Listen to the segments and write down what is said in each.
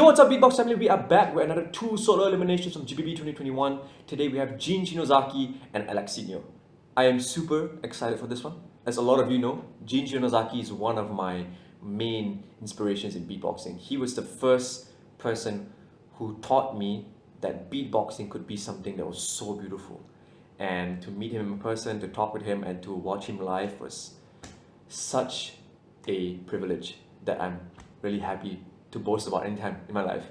Yo, what's up, Beatbox family? We are back with another 2 solo eliminations from GBB 2021. Today we have Shinozaki and Alexinho. I am super excited for this one. As a lot of you know, Shinozaki is one of my main inspirations in beatboxing. He was the first person who taught me that beatboxing could be something that was so beautiful. And to meet him in person, to talk with him, and to watch him live was such a privilege that I'm really happy to boast about any time in my life.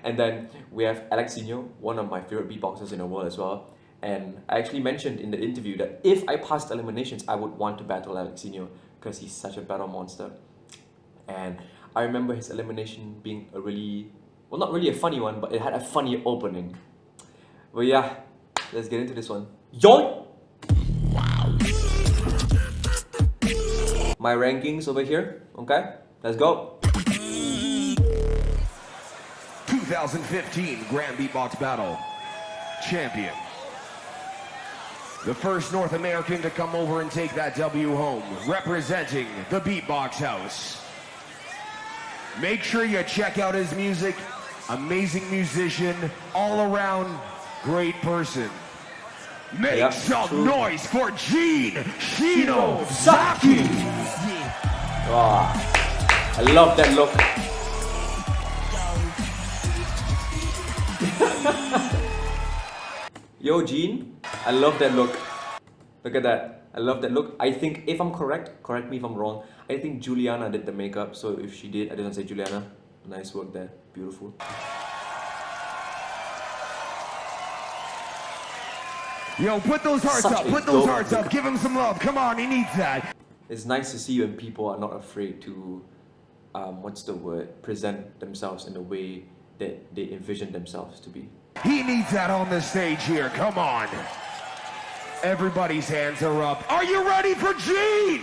And then we have Alexinho, one of my favorite beatboxers in the world as well. And I actually mentioned in the interview that if I passed eliminations, I would want to battle Alexinho because he's such a battle monster. And I remember his elimination being a really, well, not really a funny one, but it had a funny opening. But yeah, let's get into this one. Yo! My rankings over here, okay? Let's go. 2015 Grand Beatbox Battle champion. The first North American to come over and take that W home, representing the Beatbox House. Make sure you check out his music. Amazing musician, all around great person. Make some noise for Shinozaki! Wow. I love that look. Yo, Gene, I love that look. Look at that. I love that look. I think, if I'm correct me if I'm wrong, I think Juliana did the makeup. So if she did, I didn't say Juliana. Nice work there. Beautiful. Yo, put those hearts up. Put those hearts up. Give him some love. Come on, he needs that. It's nice to see when people are not afraid to, present themselves in the way that they envision themselves to be. He needs that on the stage here. Come on. Everybody's hands are up. Are you ready for Gene?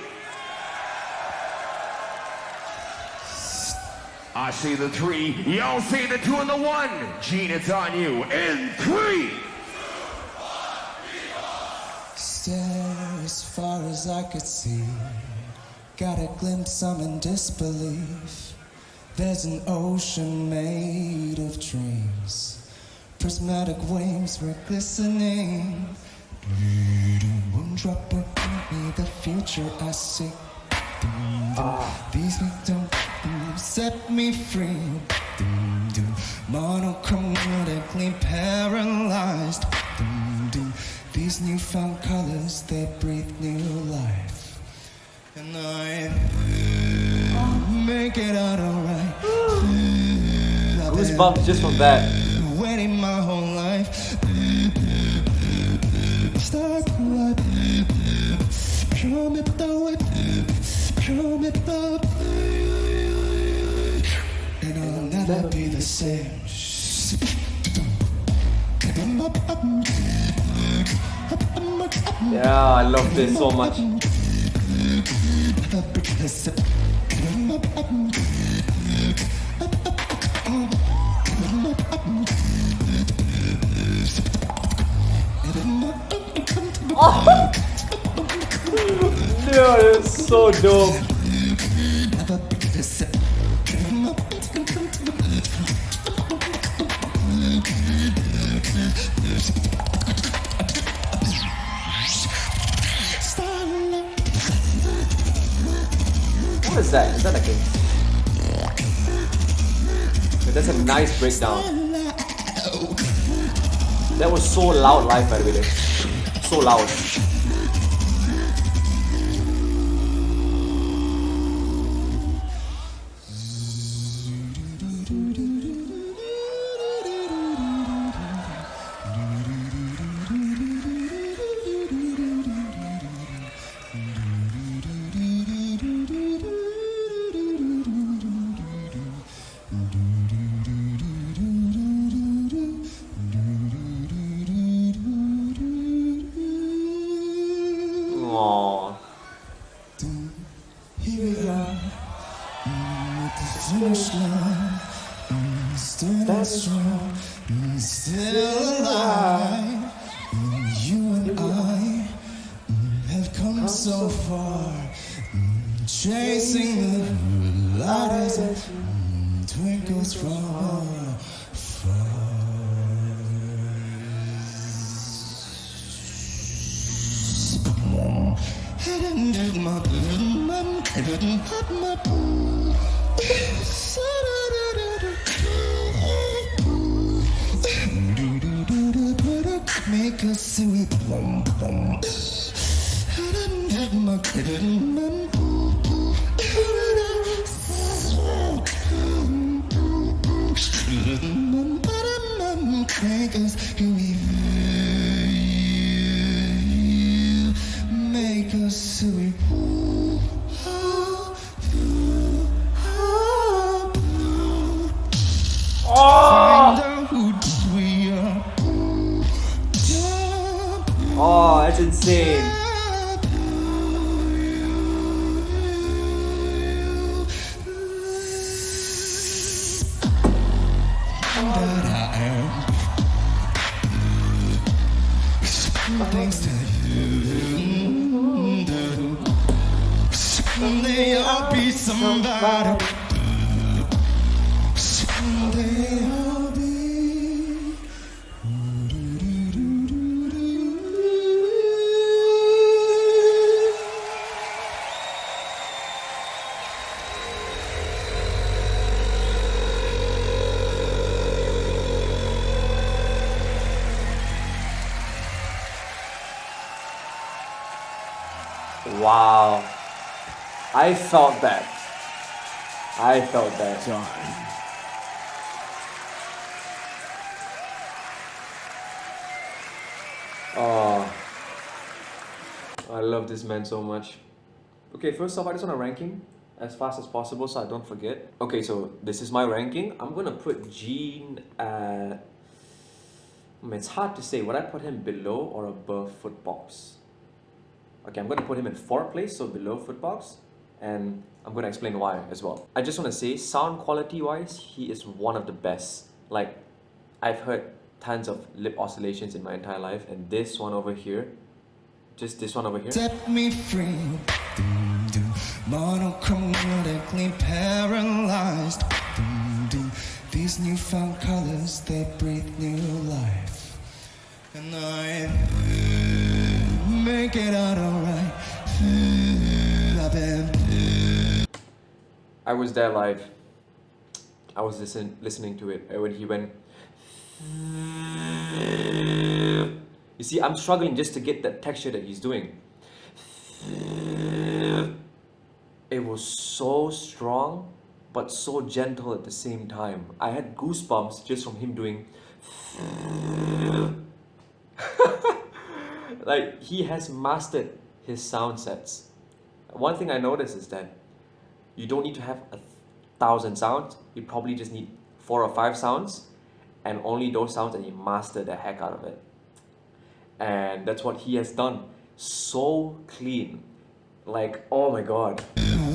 I see the 3. Y'all see the 2 and the 1. Gene, it's on you. In 3. Stare as far as I could see. Got a glimpse, I'm in disbelief. There's an ocean made of dreams. Prismatic waves were glistening. One drop of me, the future I see. These don't set me free. Monochromatically paralyzed. These newfound colors, they breathe new life. And I make it out alright. Goosebumps just from that. Waiting my whole life. Start life. Come it the and I'll never be the same. Yeah, I love this so much. Oh. Yeah, it's so dope. What is that? Is that like a... That's a nice breakdown. That was so loud live, by the way. So loud. Aww. Here we are at the finish line. Still strong, still alive. You and I have come so far, chasing the light as it twinkles from make a sweet bum bum. Make us sweet. Make us sweet. Find out who we are. Oh, that's insane. That I am. Things to you. Someday I'll be somebody. Someday I'll be. Wow. I felt that. I felt that. Oh, I love this man so much. Okay, first off, I just want to rank him as fast as possible so I don't forget. Okay, so this is my ranking. I'm gonna put Gene at... it's hard to say. Would I put him below or above Footbox? Okay, I'm gonna put him in 4th place, so below Footbox. And I'm gonna explain why as well. I just wanna say, sound quality wise, he is one of the best. Like, I've heard tons of lip oscillations in my entire life, and this one over here, just this one over here. Set me free. Doom, doom. Monochromatically paralyzed. Doom, doom. These newfound colors, they breathe new life. And I make it out alright. I was there live. I was listening to it when he went. You see, I'm struggling just to get that texture that he's doing. It was so strong, but so gentle at the same time. I had goosebumps just from him doing. Like, he has mastered his sound sets. One thing I noticed is that you don't need to have 1,000 sounds. You probably just need 4 or 5 sounds, and only those sounds, and you master the heck out of it. And that's what he has done. So clean. Like, oh my god.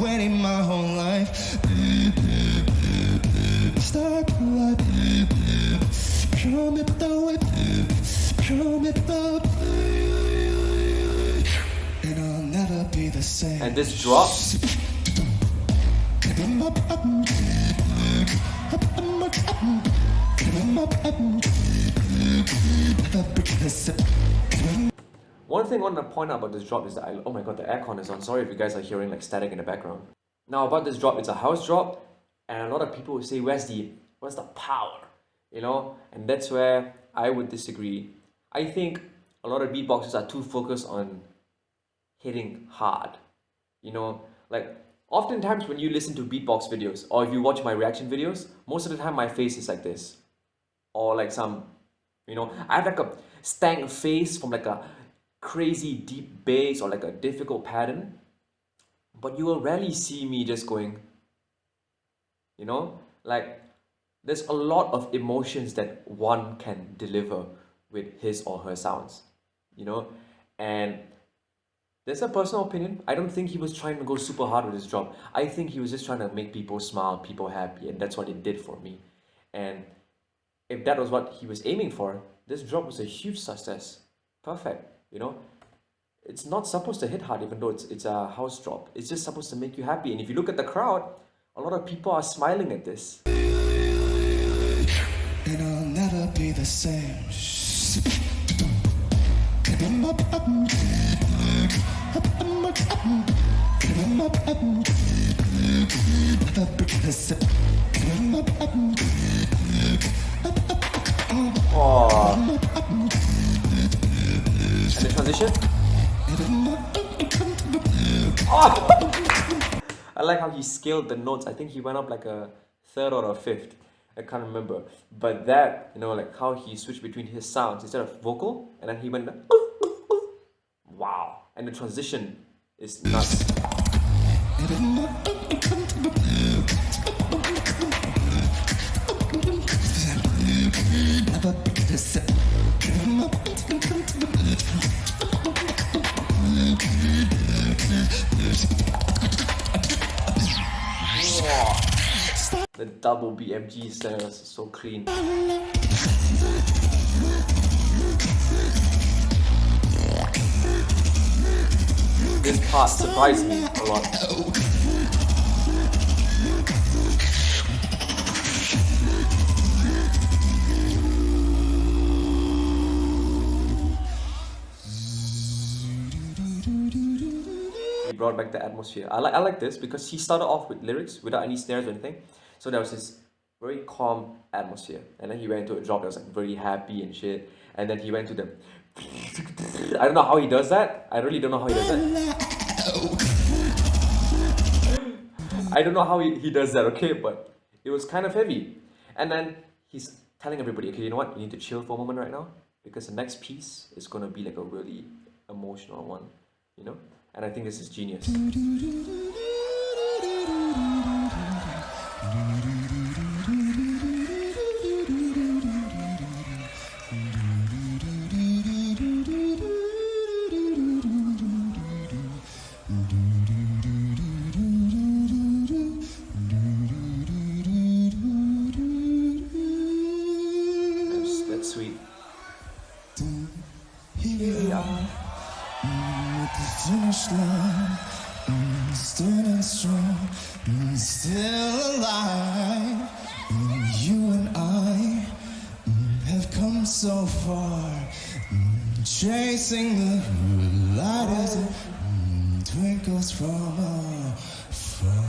Waiting my whole life. Start life. Show me the way. Show me the way. And I'll never be the same. And this drop. One thing I want to point out about this drop is that oh my god, the aircon is on. Sorry if you guys are hearing like static in the background. Now about this drop, it's a house drop, and a lot of people will say, where's the power? You know, and that's where I would disagree. I think a lot of beatboxers are too focused on hitting hard. You know, like oftentimes when you listen to beatbox videos or if you watch my reaction videos, most of the time my face is like this. Or like some, you know, I have like a stank face from like a crazy deep bass or like a difficult pattern. But you will rarely see me just going, you know, like there's a lot of emotions that one can deliver with his or her sounds, you know, and there's a personal opinion. I don't think he was trying to go super hard with his drop. I think he was just trying to make people smile, people happy, and that's what it did for me. And if that was what he was aiming for, this drop was a huge success. Perfect, you know. It's not supposed to hit hard, even though it's a house drop. It's just supposed to make you happy. And if you look at the crowd, a lot of people are smiling at this. the same. Oh. And the transition. Oh. I like how he scaled the notes. I think he went up like a third or a fifth. I can't remember. But that, you know, like how he switched between his sounds instead of vocal, and then he went wow. And the transition is nuts. The double BMG style is so clean. This part surprised me a lot. He brought back the atmosphere. I like this because he started off with lyrics without any snares or anything. So there was this very calm atmosphere. And then he went into a drop that was like very happy and shit. And then he went to the I don't know how he does that. I really don't know how he does that. I don't know how he does that, okay? But it was kind of heavy. And then he's telling everybody, okay, you know what? You need to chill for a moment right now. Because the next piece is going to be like a really emotional one, you know? And I think this is genius. That's sweet. Here we are at the finish line, standing strong, still alive. You and I have come so far, chasing the light as it twinkles from afar.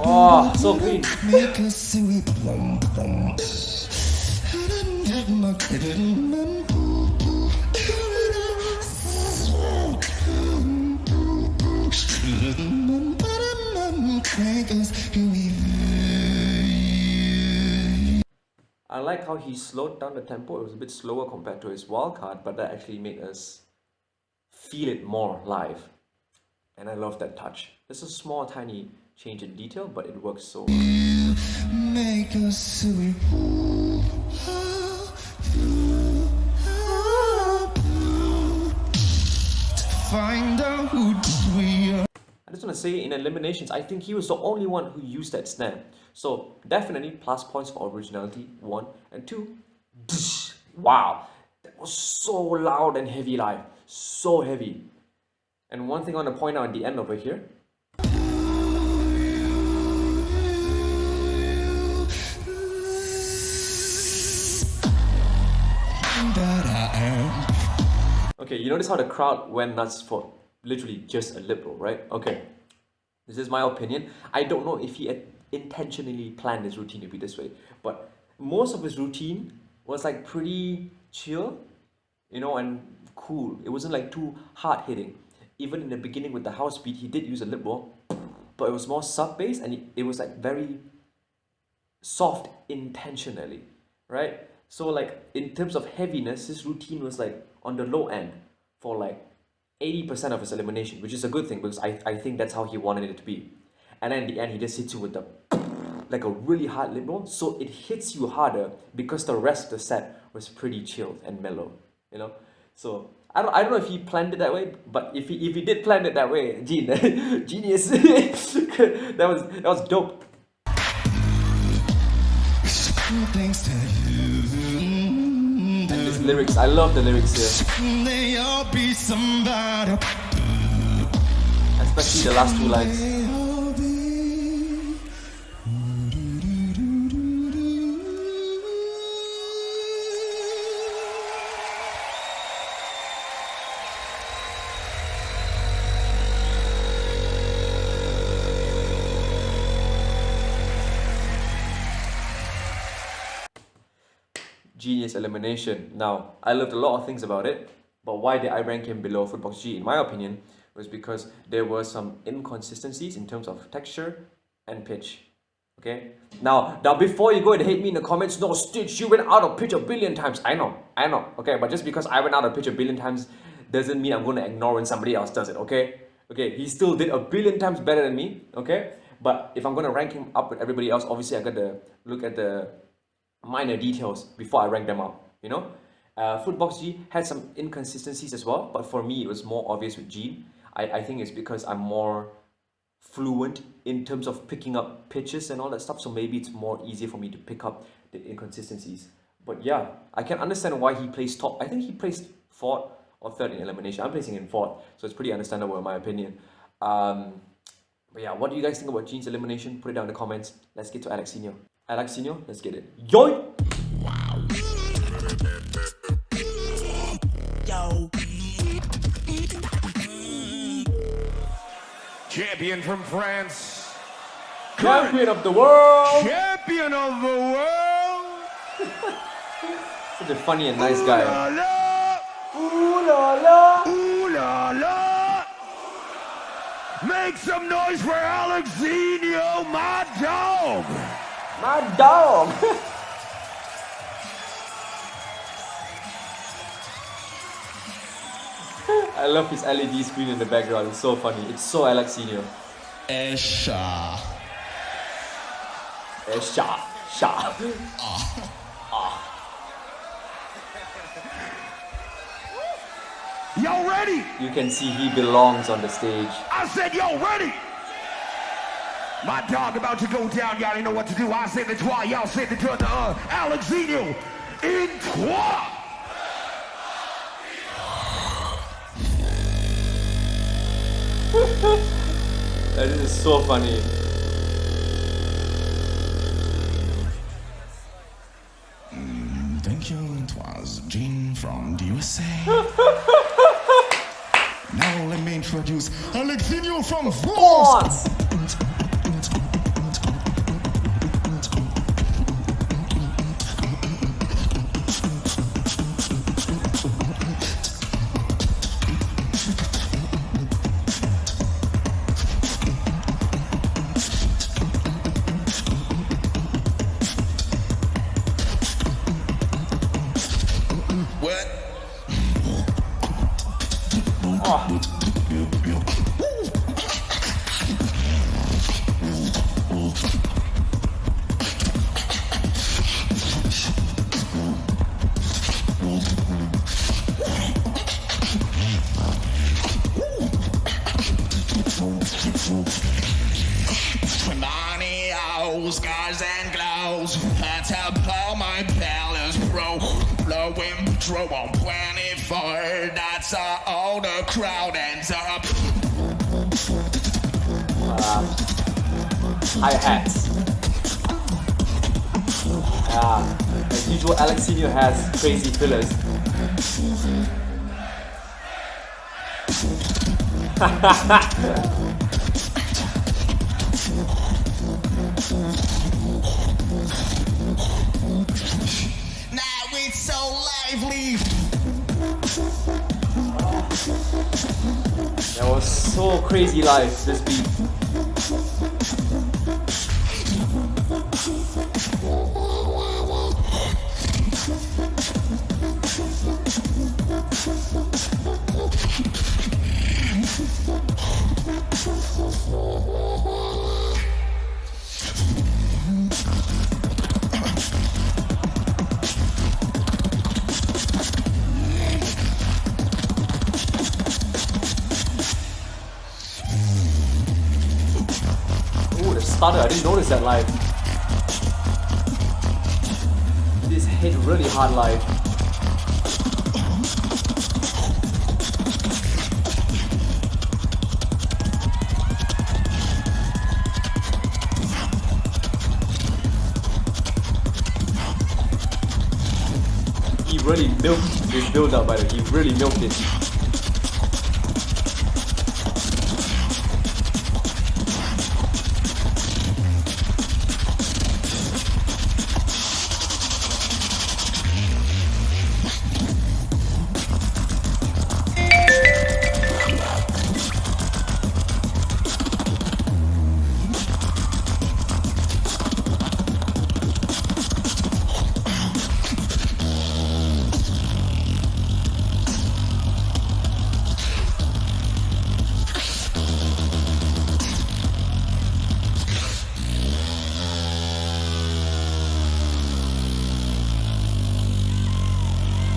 Oh, so clean. Make us sweet. I like how he slowed down the tempo. It was a bit slower compared to his wildcard, but that actually made us feel it more live. And I love that touch. It's a small, tiny change in detail, but it works so well. Make us sweet. Find out who we are. I just want to say, in Eliminations, I think he was the only one who used that snare. So definitely plus points for originality, 1. And 2, wow, that was so loud and heavy live, so heavy. And one thing I want to point out at the end over here, okay, you notice how the crowd went nuts for literally just a lip roll, right? Okay, this is my opinion. I don't know if he had intentionally planned his routine to be this way, but most of his routine was like pretty chill, you know, and cool. It wasn't like too hard hitting. Even in the beginning with the house beat, he did use a lip roll, but it was more sub-bass and it was like very soft intentionally, right? So like in terms of heaviness, his routine was like on the low end for like 80% of his elimination, which is a good thing because I think that's how he wanted it to be. And then in the end, he just hits you with the like a really hard lip roll, so it hits you harder because the rest of the set was pretty chilled and mellow, you know. So I don't know if he planned it that way, but if he did plan it that way, genius. that was dope. Thanks to you. lyrics. I love the lyrics here. They all be somebody. Especially the last two lines. They all be. Genius elimination. Now, I loved a lot of things about it, but why did I rank him below Footbox G? In my opinion, was because there were some inconsistencies in terms of texture and pitch. Okay? Now before you go and hate me in the comments, no, Stitch, you went out of pitch a billion times. I know. Okay, but just because I went out of pitch a billion times doesn't mean I'm going to ignore when somebody else does it, okay? Okay, he still did a billion times better than me, okay? But if I'm going to rank him up with everybody else, obviously I got to look at the minor details before I rank them up, you know? Footbox G had some inconsistencies as well, but for me it was more obvious with G. I think it's because I'm more fluent in terms of picking up pitches and all that stuff, so maybe it's more easier for me to pick up the inconsistencies. But yeah, I can understand why he placed top. I think he placed 4th or 3rd in elimination. I'm placing in 4th, so it's pretty understandable in my opinion. But yeah, what do you guys think about Gene's elimination? Put it down in the comments. Let's get to Alexinho. Alexinho, let's get it. Yo! Yo. Champion from France. Champion of the world! Champion of the world. Such a funny and nice guy. La la. Ooh la la! Ooh la la. Make some noise for Alexinho, my dog. My dog! I love his LED screen in the background. It's so funny. It's so Alexinho. Esha. Sha. Y'all ready? You can see he belongs on the stage. I said, y'all ready? My dog about to go down. Y'all ain't know what to do. I say the trois. Y'all say the Alexinho in trois. That is so funny. Thank you, it was Gene from the USA. Now let me introduce Alexinho from France. What? Money, scars and glows. That's how all my palace broke. Blowing patrol on 24. That's how all the crowd ends up. Hi-hats. As usual, Alexinho has crazy fillers. Now it's so lively. That was so crazy live, this beat. Ooh, the stutter, I didn't notice that live. This hit really hard live. really milked his build up, by the way. He really milked it.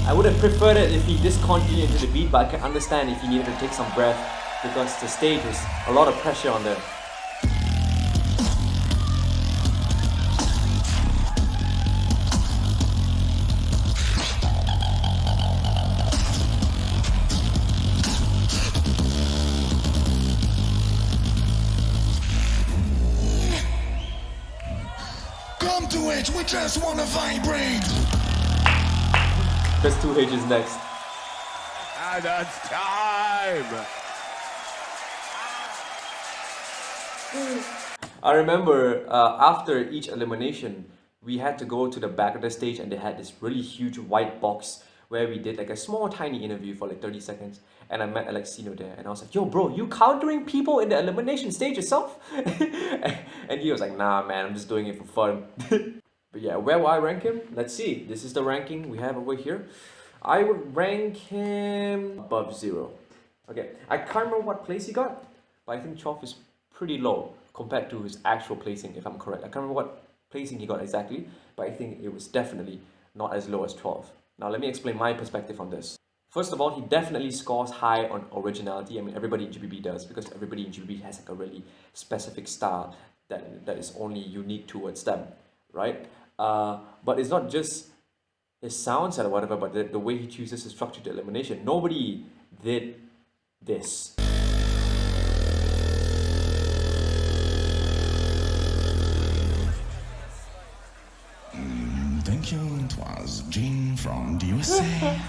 I would have preferred it if he discontinued into the beat, but I can understand if he needed to take some breath because the stage was a lot of pressure on there. Come to it, we just wanna vibrate. Press 2H is next. And it's time! I remember after each elimination, we had to go to the back of the stage and they had this really huge white box where we did like a small tiny interview for like 30 seconds and I met Alexinho there and I was like, yo bro, you countering people in the elimination stage yourself? And he was like, nah man, I'm just doing it for fun. But yeah, where will I rank him? Let's see. This is the ranking we have over here. I would rank him above 0. Okay, I can't remember what place he got, but I think 12 is pretty low compared to his actual placing, if I'm correct. I can't remember what placing he got exactly, but I think it was definitely not as low as 12. Now let me explain my perspective on this. First of all, he definitely scores high on originality. I mean, everybody in GBB does, because everybody in GBB has like a really specific style that is only unique towards them, right? But it's not just his sound set or whatever, but the way he chooses to structure the elimination. Nobody did this. Thank you, it was Jean from the USA.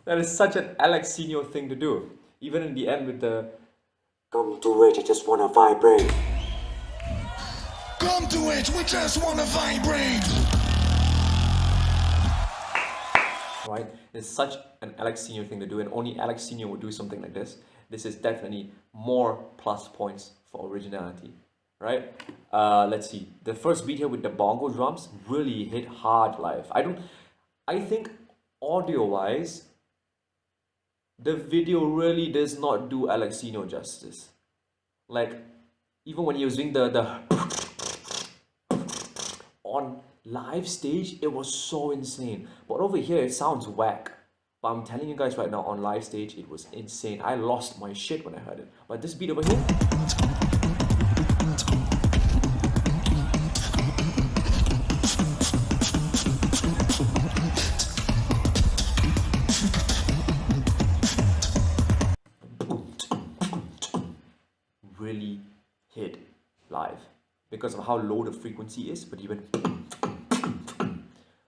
That is such an Alexinho thing to do. Even in the end with the "Come to it, I just wanna vibrate." Come to it, we just wanna vibrate. Right? It's such an Alexinho thing to do, and only Alexinho would do something like this. This is definitely more plus points for originality, right? Let's see. The first beat here with the bongo drums really hit hard live. I think audio-wise, the video really does not do Alexinho justice. Like, even when he was doing the on live stage, it was so insane. But over here, it sounds whack. But I'm telling you guys right now, on live stage, it was insane. I lost my shit when I heard it. But this beat over here, really hit live because of how low the frequency is, but even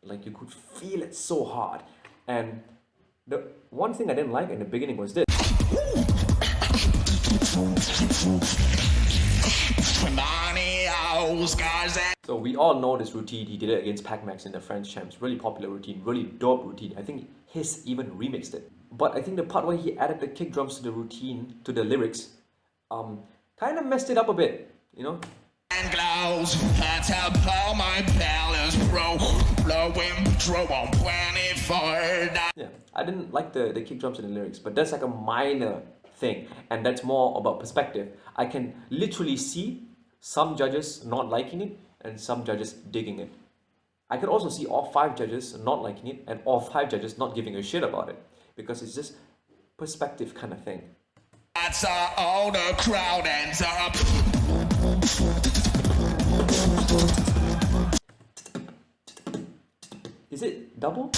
like you could feel it so hard. And the one thing I didn't like in the beginning was this. So we all know this routine. He did it against Pac-Max in the French Champs. Really popular routine, really dope routine. I think Hiss even remixed it. But I think the part where he added the kick drums to the routine, to the lyrics, kind of messed it up a bit, you know? And glows, that's how all my palace bro, blowing patrol on 24. Yeah, I didn't like the kick drums in the lyrics, but that's like a minor thing, and that's more about perspective. I can literally see some judges not liking it and some judges digging it. I could also see all 5 judges not liking it and all 5 judges not giving a shit about it, because it's just perspective kind of thing. That's all the crowd ends up. Is it double?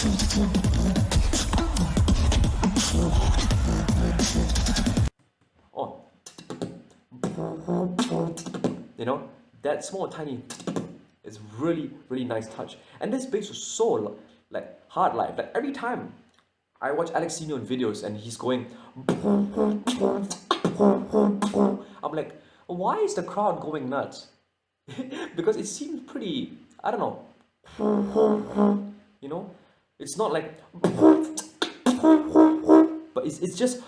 Oh. You know, that small tiny is really, really nice touch. And this bass was so like hard live. Like every time I watch Alexinho in videos and he's going, I'm like, why is the crowd going nuts? Because it seems pretty, I don't know, you know, it's not like, but it's just,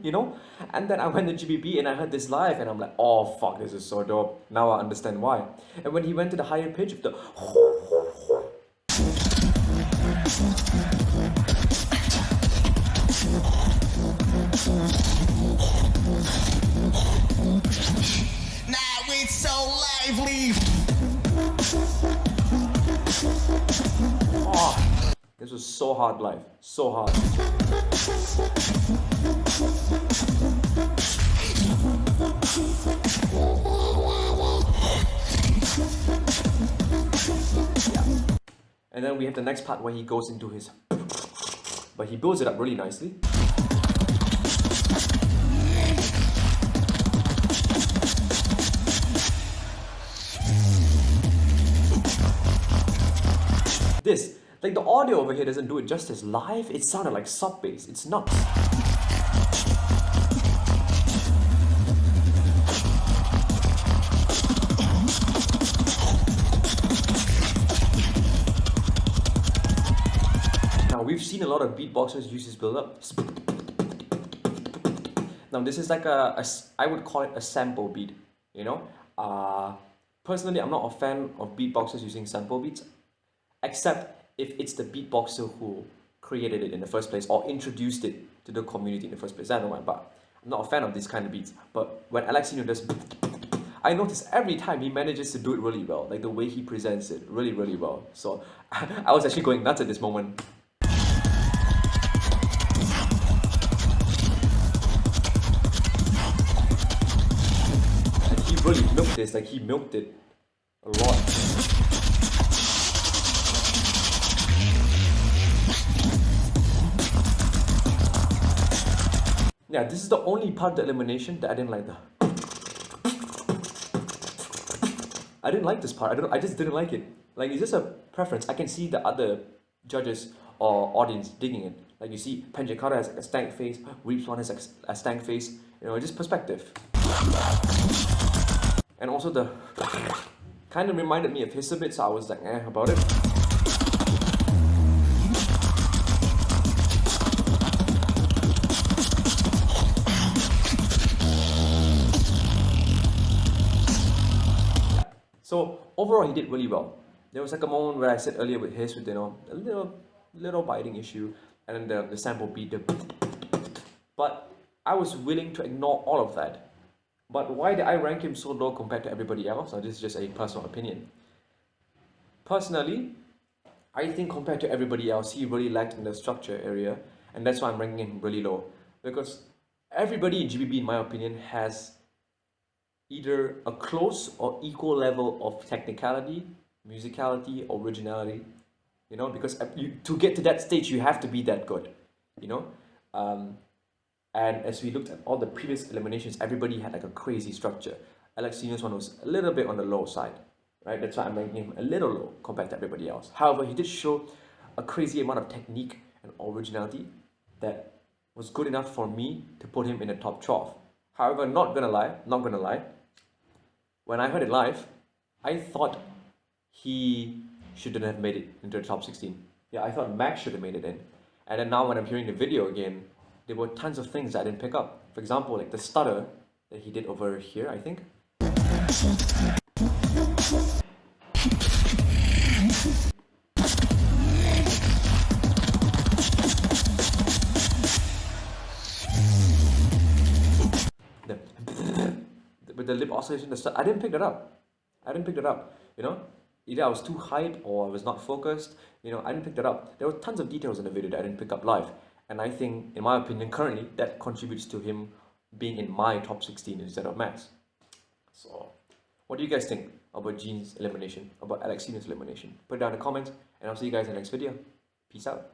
you know. And then I went to GBB and I heard this live and I'm like, oh fuck, this is so dope. Now I understand why. And when he went to the higher pitch of the Now it's so lively. oh, this was so hard live, so hard. And then we have the next part where he goes into his, but he builds it up really nicely. This, like the audio over here doesn't do it justice. Live, it sounded like sub bass. It's nuts. Now we've seen a lot of beatboxers use this build-up. Now this is like I would call it a sample beat, you know. Personally, I'm not a fan of beatboxers using sample beats, except if it's the beatboxer who created it in the first place or introduced it to the community in the first place. I don't mind, but I'm not a fan of this kind of beats. But when Alexinho does, I notice every time he manages to do it really well, like the way he presents it really, really well. So I was actually going nuts at this moment. And he really milked this, like he milked it a lot. Yeah, this is the only part of the elimination that I didn't like. I didn't like this part. I just didn't like it. Like, it's just a preference. I can see the other judges or audience digging it. Like you see, Penjakara has like a stank face, Reeps one has like a stank face. You know, just perspective. And also the kind of reminded me of his a bit, so I was like, about it. So overall, he did really well. There was like a moment where I said earlier with his, with, you know, a little biting issue, and then the sample beat, but I was willing to ignore all of that. But why did I rank him so low compared to everybody else? Now, this is just a personal opinion. Personally, I think compared to everybody else, he really lacked in the structure area, and that's why I'm ranking him really low. Because everybody in GBB, in my opinion, has either a close or equal level of technicality, musicality, originality, you know, because to get to that stage, you have to be that good, you know. And as we looked at all the previous eliminations, everybody had like a crazy structure. Alexinho's one was a little bit on the low side, right? That's why I'm ranking him a little low compared to everybody else. However, he did show a crazy amount of technique and originality that was good enough for me to put him in the top 12. However, not gonna lie, when I heard it live, I thought he shouldn't have made it into the top 16. Yeah, I thought Max should have made it in. And then now when I'm hearing the video again, there were tons of things that I didn't pick up. For example, like the stutter that he did over here, I think. With the lip oscillation, I didn't pick it up. You know, either I was too hyped or I was not focused. You know, I didn't pick that up. There were tons of details in the video that I didn't pick up live, and I think, in my opinion, currently that contributes to him being in my top 16 instead of Max. So, what do you guys think about Gene's elimination, about Alexinho's elimination? Put it down in the comments, and I'll see you guys in the next video. Peace out.